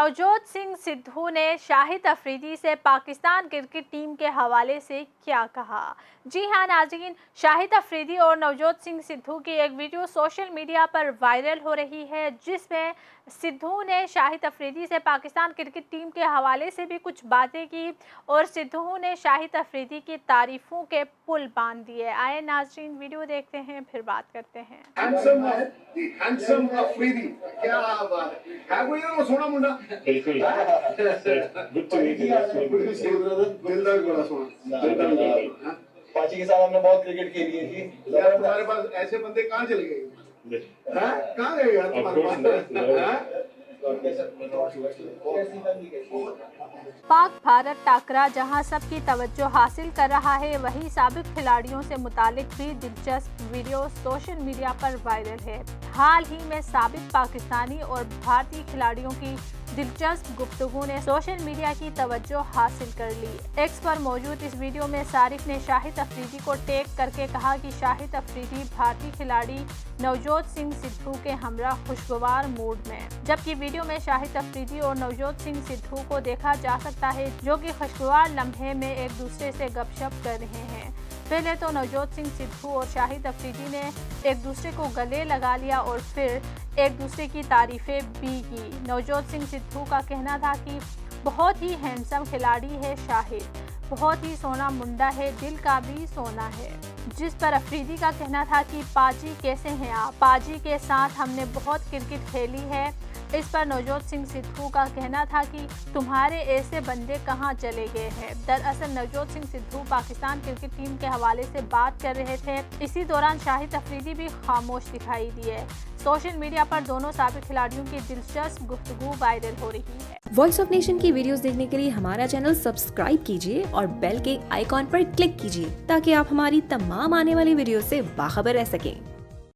नवजोत सिंह सिद्धू ने शाहिद अफरीदी से Pakistan cricket team के हवाले से क्या कहा। जी हां नाज़रीन, शाहिद अफरीदी और नवजोत सिंह सिद्धू की एक वीडियो सोशल मीडिया पर वायरल हो रही है, जिसमें सिद्धू ने शाहिद अफरीदी से पाकिस्तान क्रिकेट टीम के हवाले से भी कुछ बातें की और सिद्धू ने शाहिद अफरीदी की तारीफों के पुल बांध दिए। आए नाज़रीन, वीडियो देखते हैं फिर बात करते हैं। हैंडसम अफरीदी, क्या बात है कोई ना सोना मुंडा बिल्कुल गुड टू मीट यू दिलदार बड़ा सोना। पाची के साथ हमने बहुत क्रिकेट खेली है जी। यार तुम्हारे पास ऐसे बंदे कहाँ चले गए? कहाँ गए यार तुम्हारे पास? पाक भारत टाकरा जहां सबकी तवज्जो हासिल कर रहा है, वहीं साबिक खिलाड़ियों से मुतालिक भी दिलचस्प वीडियो सोशल मीडिया पर वायरल है। हाल ही में साबिक पाकिस्तानी और भारतीय खिलाड़ियों की दिलचस्प गुफ्तगू ने सोशल मीडिया की तवज्जो हासिल कर ली। एक्स पर मौजूद इस वीडियो में सारिफ ने शाहिद अफरीदी को टैग करके कहा कि शाहिद अफरीदी भारतीय खिलाड़ी नवजोत सिंह सिद्धू के हमरा खुशगवार मूड में, जबकि वीडियो में शाहिद अफरीदी और नवजोत सिंह सिद्धू को देखा जा सकता है जो कि खुशगवार लम्हे में एक दूसरे से गपशप कर रहे हैं। पहले तो नवजोत सिंह सिद्धू और शाहिद अफरीदी ने एक दूसरे को गले लगा लिया और फिर एक दूसरे की तारीफें भी की। नवजोत सिंह सिद्धू का कहना था कि बहुत ही हैंडसम खिलाड़ी है शाहिद, बहुत ही सोना मुंडा है, दिल का भी सोना है। जिस पर अफरीदी का कहना था कि पाजी कैसे हैं आप, पाजी के साथ हमने बहुत क्रिकेट खेली है। इस पर नवजोत सिंह सिद्धू का कहना था कि तुम्हारे ऐसे बंदे कहाँ चले गए हैं। दरअसल नवजोत सिंह सिद्धू पाकिस्तान क्रिकेट टीम के हवाले से बात कर रहे थे। इसी दौरान शाहिद अफरीदी भी खामोश दिखाई दिए। सोशल मीडिया पर दोनों साबिक खिलाड़ियों की दिलचस्प गुफ्तगू वायरल हो रही है। वॉइस ऑफ नेशन की वीडियोस देखने के लिए हमारा चैनल सब्सक्राइब कीजिए और बेल के आइकॉन पर क्लिक कीजिए ताकि आप हमारी तमाम आने वाली वीडियो से बाखबर रह सकें।